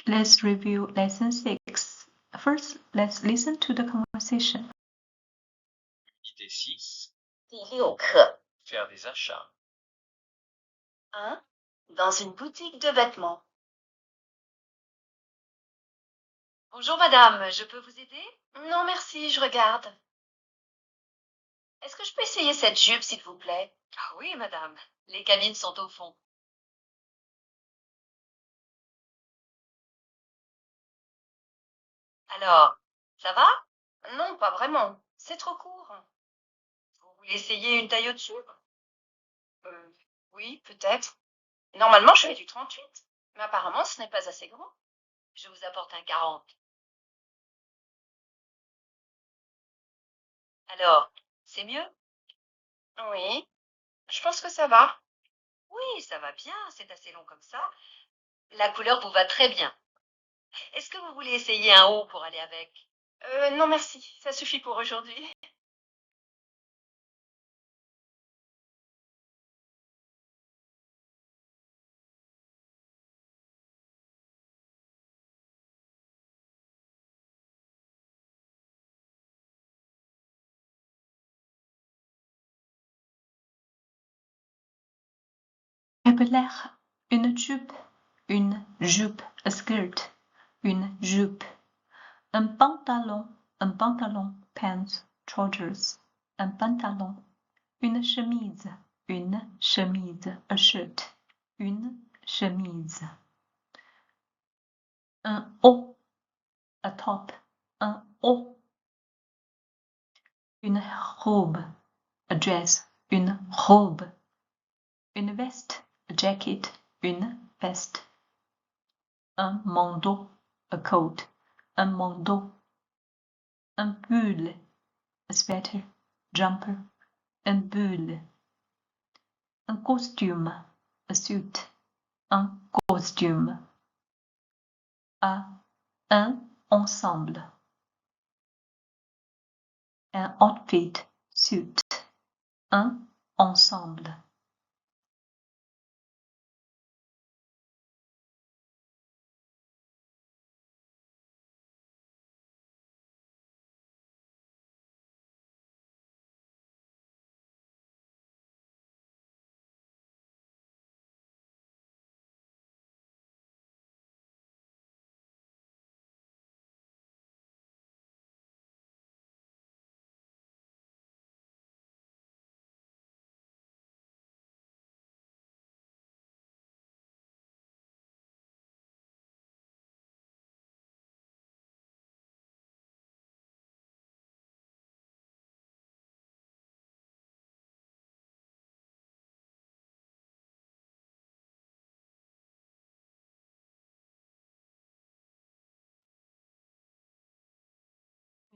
let's review lesson 6. First, let's listen to the conversation. Unité 6. 第6课 Faire des achats. 1. Dans une boutique de vêtements. Bonjour madame, je peux vous aider? Non merci, je regarde. Est-ce que je peux essayer cette jupe s'il vous plaît? Ah oui madame, les cabines sont au fond. Alors, ça va? Non, pas vraiment, c'est trop court. Vous voulez essayer une taille au-dessus? Oui, peut-être. Normalement, je fais du 38, mais apparemment, ce n'est pas assez grand. Je vous apporte un 40. Alors, c'est mieux? Oui, je pense que ça va. Oui, ça va bien, c'est assez long comme ça. La couleur vous va très bien. Est-ce que vous voulez essayer un haut pour aller avec? Non merci, ça suffit pour aujourd'hui. Vocabulaire. Une jupe, a skirt, une jupe. Un pantalon, pants, trousers, un pantalon. Une chemise, a shirt, une chemise. Un haut, a top, un haut. Une robe, a dress, une robe. Une veste, a jacket, une veste. Un manteau, a coat, un manteau. Un pull, a sweater, jumper, un pull. Un costume, a suit, un costume. Un ensemble. Un outfit, suit, un ensemble.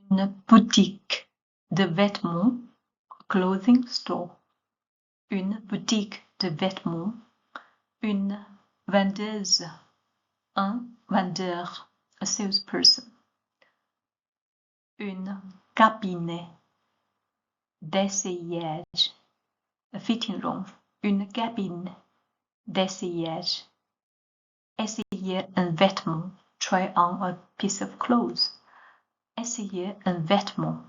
Une boutique de vêtements, clothing store. Une boutique de vêtements. Une vendeuse, un vendeur, a salesperson. Une cabine d'essayage, a fitting room. Une cabine d'essayage. Essayer un vêtement, try on a piece of clothes. Essayer un vêtement.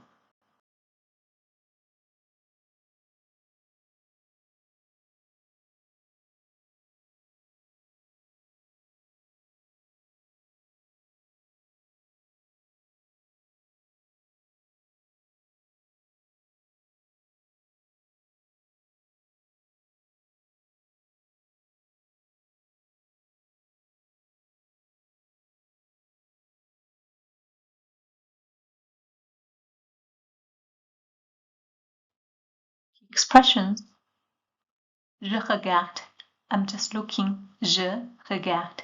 Expressions. Je regarde. I'm just looking. Je regarde.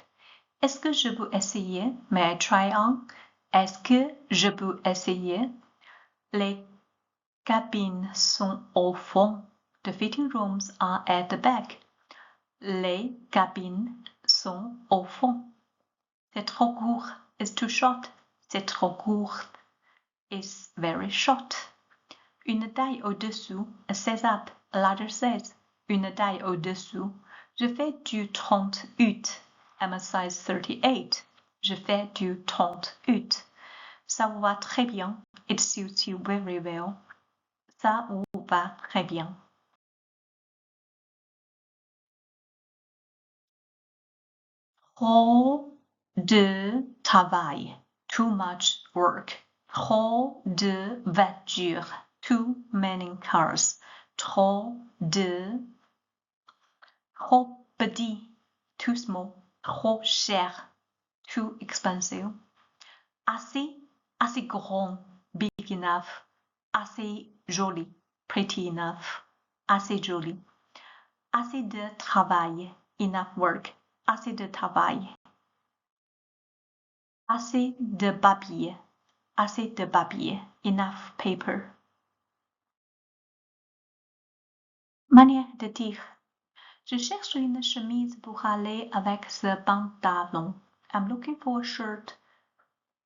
Est-ce que je peux essayer? May I try on? Est-ce que je peux essayer? Les cabines sont au fond. The fitting rooms are at the back. Les cabines sont au fond. C'est trop court. It's too short. C'est trop court. It's very short. Une taille au-dessous, a size up, a larger size. Une taille au-dessous. Je fais du 38. I'm a size 38. Je fais du 38. Ça vous va très bien. It suits you very well. Ça vous va très bien. Trop de travail. Too much work. Trop de voitures. Too many cars. Trop petit. Too small. Trop cher. Too expensive. Assez grand. Big enough. Assez joli. Pretty enough. Assez joli. Assez de travail. Enough work. Assez de travail. Assez de papier. Assez de papier. Enough paper. Manière de dire. Je cherche une chemise pour aller avec ce pantalon. I'm looking for a shirt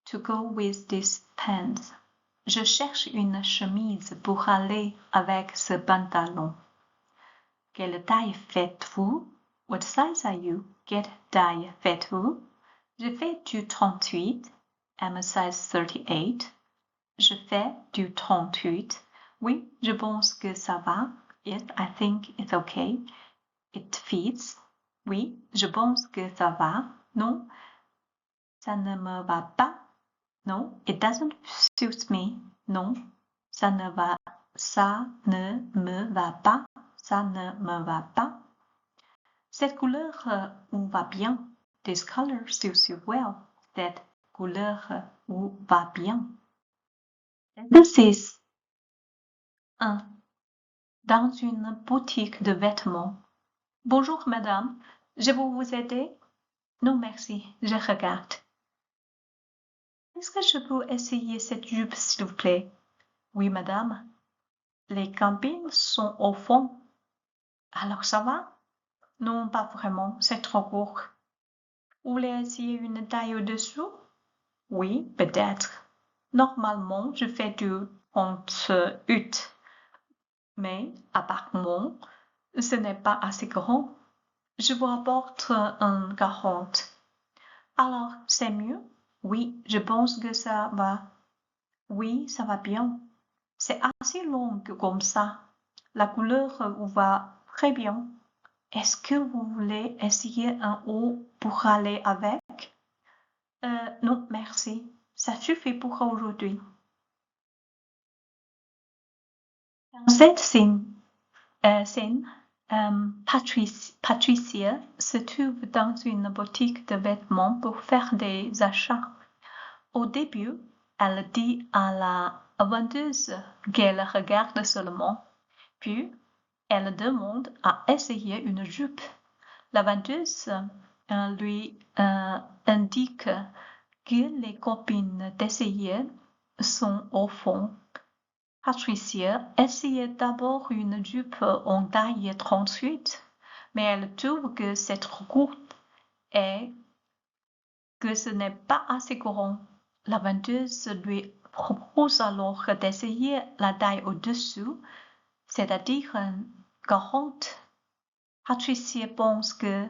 to go with these pants. Je cherche une chemise pour aller avec ce pantalon. Quelle taille faites-vous? What size are you? Quelle taille faites-vous? Je fais du 38. I'm a size 38. Je fais du 38. Oui, je pense que ça va. Yes, I think it's okay. It fits. Oui, je pense que ça va. Non, ça ne me va pas. Non, it doesn't suit me. Non, ça ne me va pas. Ça ne me va pas. Cette couleur vous va bien. This color suits you well. Cette couleur vous va bien. Exercice 1. Dans une boutique de vêtements. Bonjour madame, je peux vous aider? Non merci, je regarde. Est-ce que je peux essayer cette jupe s'il vous plaît? Oui madame. Les cabines sont au fond. Alors ça va? Non, pas vraiment, c'est trop court. Vous voulez essayer une taille au-dessous? Oui, peut-être. Normalement, je fais du 38. Mais apparemment, ce n'est pas assez grand. Je vous apporte un 40. Alors, c'est mieux? Oui, je pense que ça va. Oui, ça va bien. C'est assez long comme ça. La couleur vous va très bien. Est-ce que vous voulez essayer un haut pour aller avec? Non, merci. Ça suffit pour aujourd'hui. Dans cette scène, Patricia se trouve dans une boutique de vêtements pour faire des achats. Au début, elle dit à la vendeuse qu'elle regarde seulement, puis elle demande à essayer une jupe. La vendeuse lui indique que les copines d'essayer sont au fond. Patricia essayait d'abord une jupe en taille 38, mais elle trouve que c'est trop court et que ce n'est pas assez grand. La vendeuse lui propose alors d'essayer la taille au-dessous, c'est-à-dire 40. Patricia pense que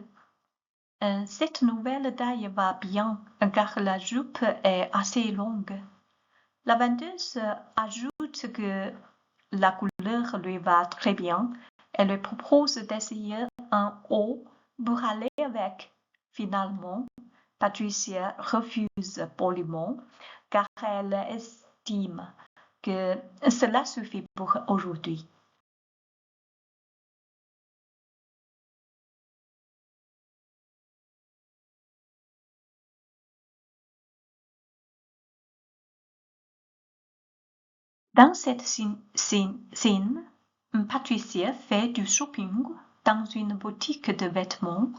cette nouvelle taille va bien car la jupe est assez longue. La vendeuse ajoute que la couleur lui va très bien. Elle lui propose d'essayer un haut pour aller avec. Finalement, Patricia refuse poliment car elle estime que cela suffit pour aujourd'hui. Dans cette scène, Patricia fait du shopping dans une boutique de vêtements.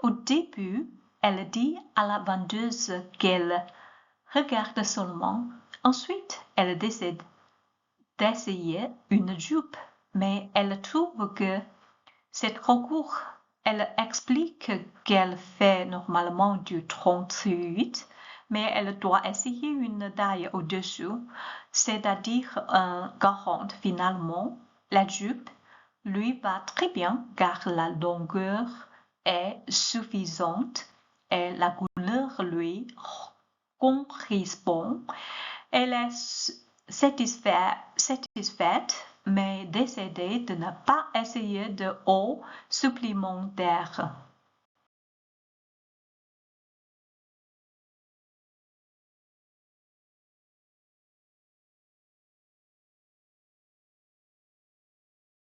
Au début, elle dit à la vendeuse qu'elle regarde seulement. Ensuite, elle décide d'essayer une jupe, mais elle trouve que c'est trop court. Elle explique qu'elle fait normalement du 38, mais elle doit essayer une taille au-dessous, c'est-à-dire un 40 finalement. La jupe lui va très bien car la longueur est suffisante et la couleur couleur lui correspond. Elle est satisfaite, mais décidée de ne pas essayer de eau supplémentaire.